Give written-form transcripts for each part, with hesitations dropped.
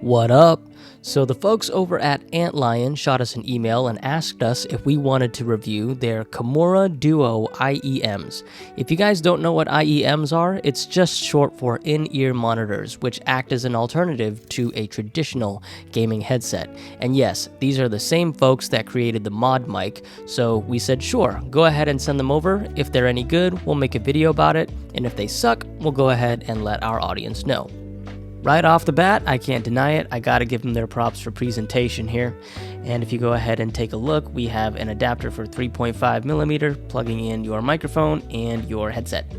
What up? So the folks over at Antlion shot us an email and asked us if we wanted to review their Kimura Duo IEMs. If you guys don't know what IEMs are, it's just short for in-ear monitors, which act as an alternative to a traditional gaming headset. And yes, these are the same folks that created the mod mic, so we said sure, go ahead and send them over. If they're any good, we'll make a video about it, and if they suck, we'll go ahead and let our audience know. Right off the bat, I can't deny it, I gotta give them their props for presentation here. And if you go ahead and take a look, we have an adapter for 3.5mm plugging in your microphone and your headset.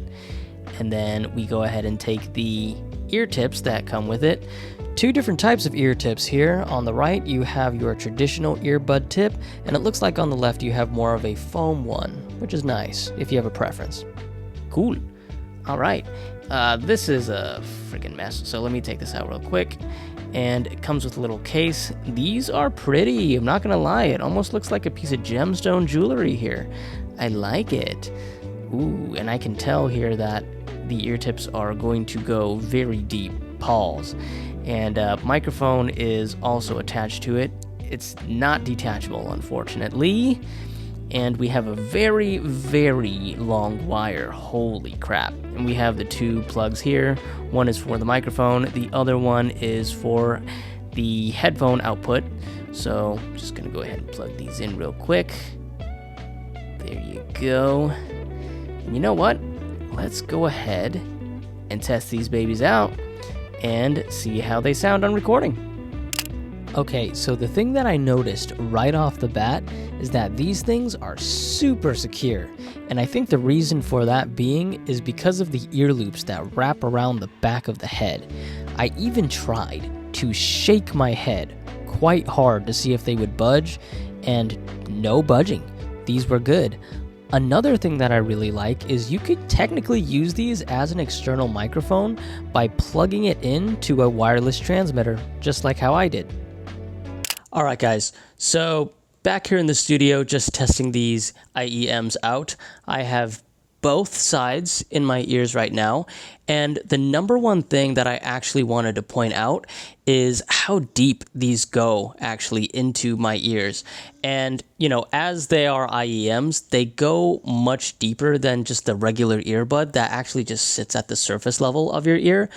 And then we go ahead and take the ear tips that come with it. Two different types of ear tips here. On the right, you have your traditional earbud tip, and it looks like on the left you have more of a foam one, which is nice if you have a preference. Cool. All right. This is a freaking mess, so let me take this out real quick. And it comes with a little case. These are pretty, I'm not gonna lie, it almost looks like a piece of gemstone jewelry here. I like it. Ooh, and I can tell here that the ear tips are going to go very deep, pause. And microphone is also attached to it. It's not detachable, unfortunately. And we have a very, very long wire. Holy crap. And we have the two plugs here. One is for the microphone. The other one is for the headphone output. So I'm just going to go ahead and plug these in real quick. There you go. And you know what? Let's go ahead and test these babies out and see how they sound on recording. Okay, so the thing that I noticed right off the bat is that these things are super secure, and I think the reason for that being is because of the ear loops that wrap around the back of the head. I even tried to shake my head quite hard to see if they would budge, and no budging. These were good. Another thing that I really like is you could technically use these as an external microphone by plugging it into a wireless transmitter, just like how I did. Alright guys, so back here in the studio just testing these IEMs out. I have both sides in my ears right now, and the number one thing that I actually wanted to point out is how deep these go actually into my ears. And you know, as they are IEMs, they go much deeper than just the regular earbud that actually just sits at the surface level of your ear.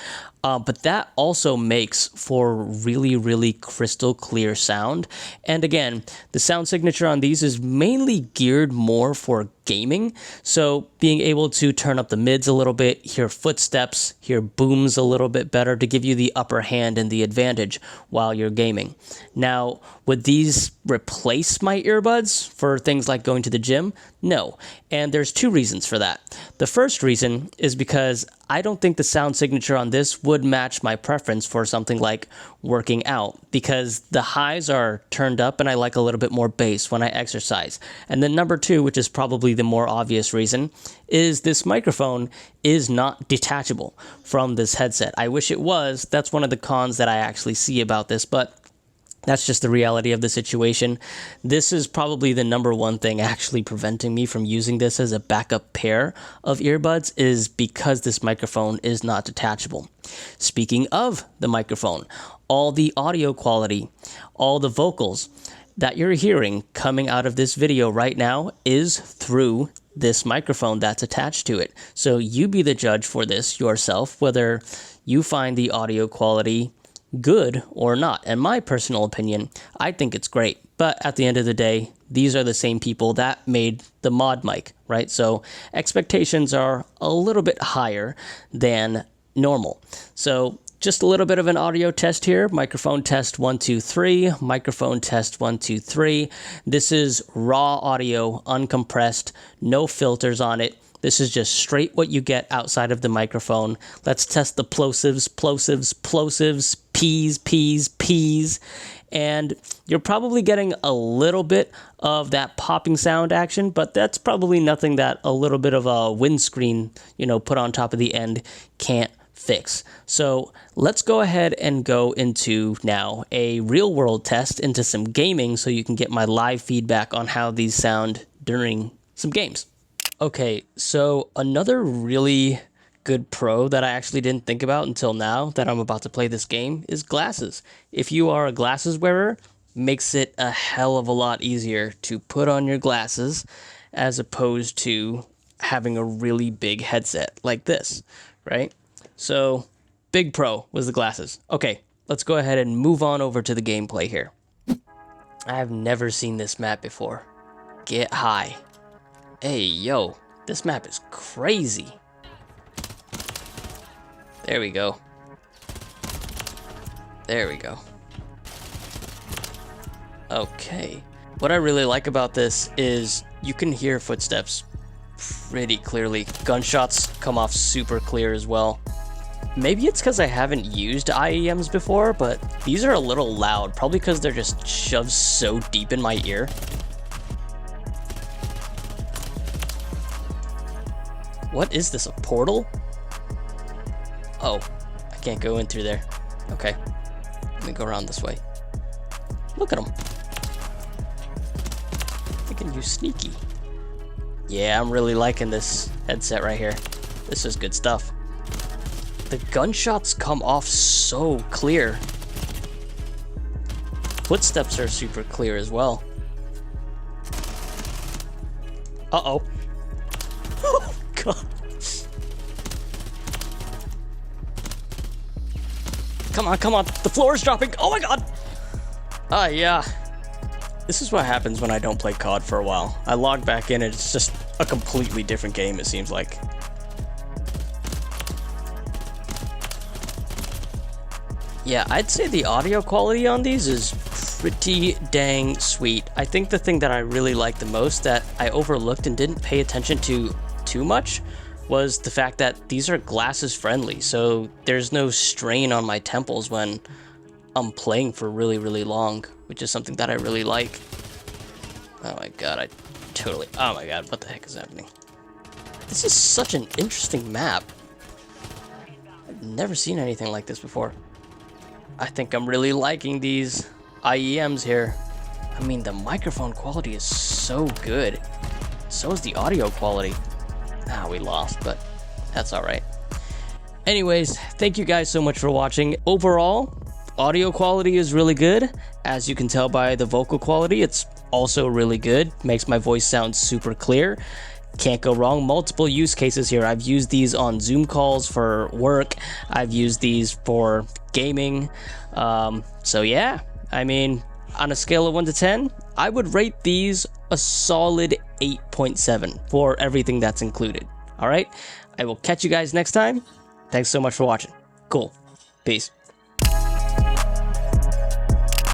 But that also makes for really, really crystal clear sound. And again, the sound signature on these is mainly geared more for gaming. So being able to turn up the mids a little bit, hear footsteps, hear booms a little bit better to give you the upper hand and the advantage while you're gaming. Now, would these replace my earbuds for things like going to the gym? No. And there's two reasons for that. The first reason is because I don't think the sound signature on this would match my preference for something like working out, because the highs are turned up and I like a little bit more bass when I exercise. And then number two, which is probably the more obvious reason, is this microphone is not detachable from this headset. I wish it was. That's one of the cons that I actually see about this, but that's just the reality of the situation. This is probably the number one thing actually preventing me from using this as a backup pair of earbuds, is because this microphone is not detachable. Speaking of the microphone, all the audio quality, all the vocals that you're hearing coming out of this video right now is through this microphone that's attached to it. So you be the judge for this yourself, whether you find the audio quality good or not. In my personal opinion, I think it's great. But at the end of the day, these are the same people that made the mod mic, right? So expectations are a little bit higher than normal. So just a little bit of an audio test here. Microphone test 1, 2, 3. Microphone test 1, 2, 3. This is raw audio, uncompressed, no filters on it. This is just straight what you get outside of the microphone. Let's test the plosives, plosives, plosives, P's, P's, P's. And you're probably getting a little bit of that popping sound action, but that's probably nothing that a little bit of a windscreen, put on top of the end can't fix. So let's go ahead and go into now a real world test into some gaming so you can get my live feedback on how these sound during some games. Okay, so another really good pro that I actually didn't think about until now that I'm about to play this game is glasses. If you are a glasses wearer, makes it a hell of a lot easier to put on your glasses as opposed to having a really big headset like this, right? So, big pro was the glasses. Okay, let's go ahead and move on over to the gameplay here. I've never seen this map before. Get high. Hey, yo, this map is crazy. There we go. There we go. Okay. What I really like about this is you can hear footsteps pretty clearly. Gunshots come off super clear as well. Maybe it's because I haven't used IEMs before, but these are a little loud, probably because they're just shoved so deep in my ear. What is this, a portal? Oh, I can't go in through there. Okay, let me go around this way. Look at them. They can use sneaky. Yeah, I'm really liking this headset right here. This is good stuff. The gunshots come off so clear. Footsteps are super clear as well. Uh-oh. Oh, God. Come on, come on. The floor is dropping. Oh, my God. Yeah. This is what happens when I don't play COD for a while. I log back in and it's just a completely different game, it seems like. Yeah, I'd say the audio quality on these is pretty dang sweet. I think the thing that I really like the most that I overlooked and didn't pay attention to too much was the fact that these are glasses friendly, so there's no strain on my temples when I'm playing for really, really long, which is something that I really like. Oh my God, oh my God, what the heck is happening? This is such an interesting map. I've never seen anything like this before. I think I'm really liking these IEMs here. I mean, the microphone quality is so good. So is the audio quality. We lost, but that's all right. Anyways, thank you guys so much for watching. Overall, audio quality is really good. As you can tell by the vocal quality, it's also really good. Makes my voice sound super clear. Can't go wrong. Multiple use cases here. I've used these on Zoom calls for work. I've used these for gaming. So yeah, I mean, on a scale of 1 to 10, I would rate these a solid 8.7 for everything that's included. All right, I will catch you guys next time. Thanks so much for watching. Cool. Peace.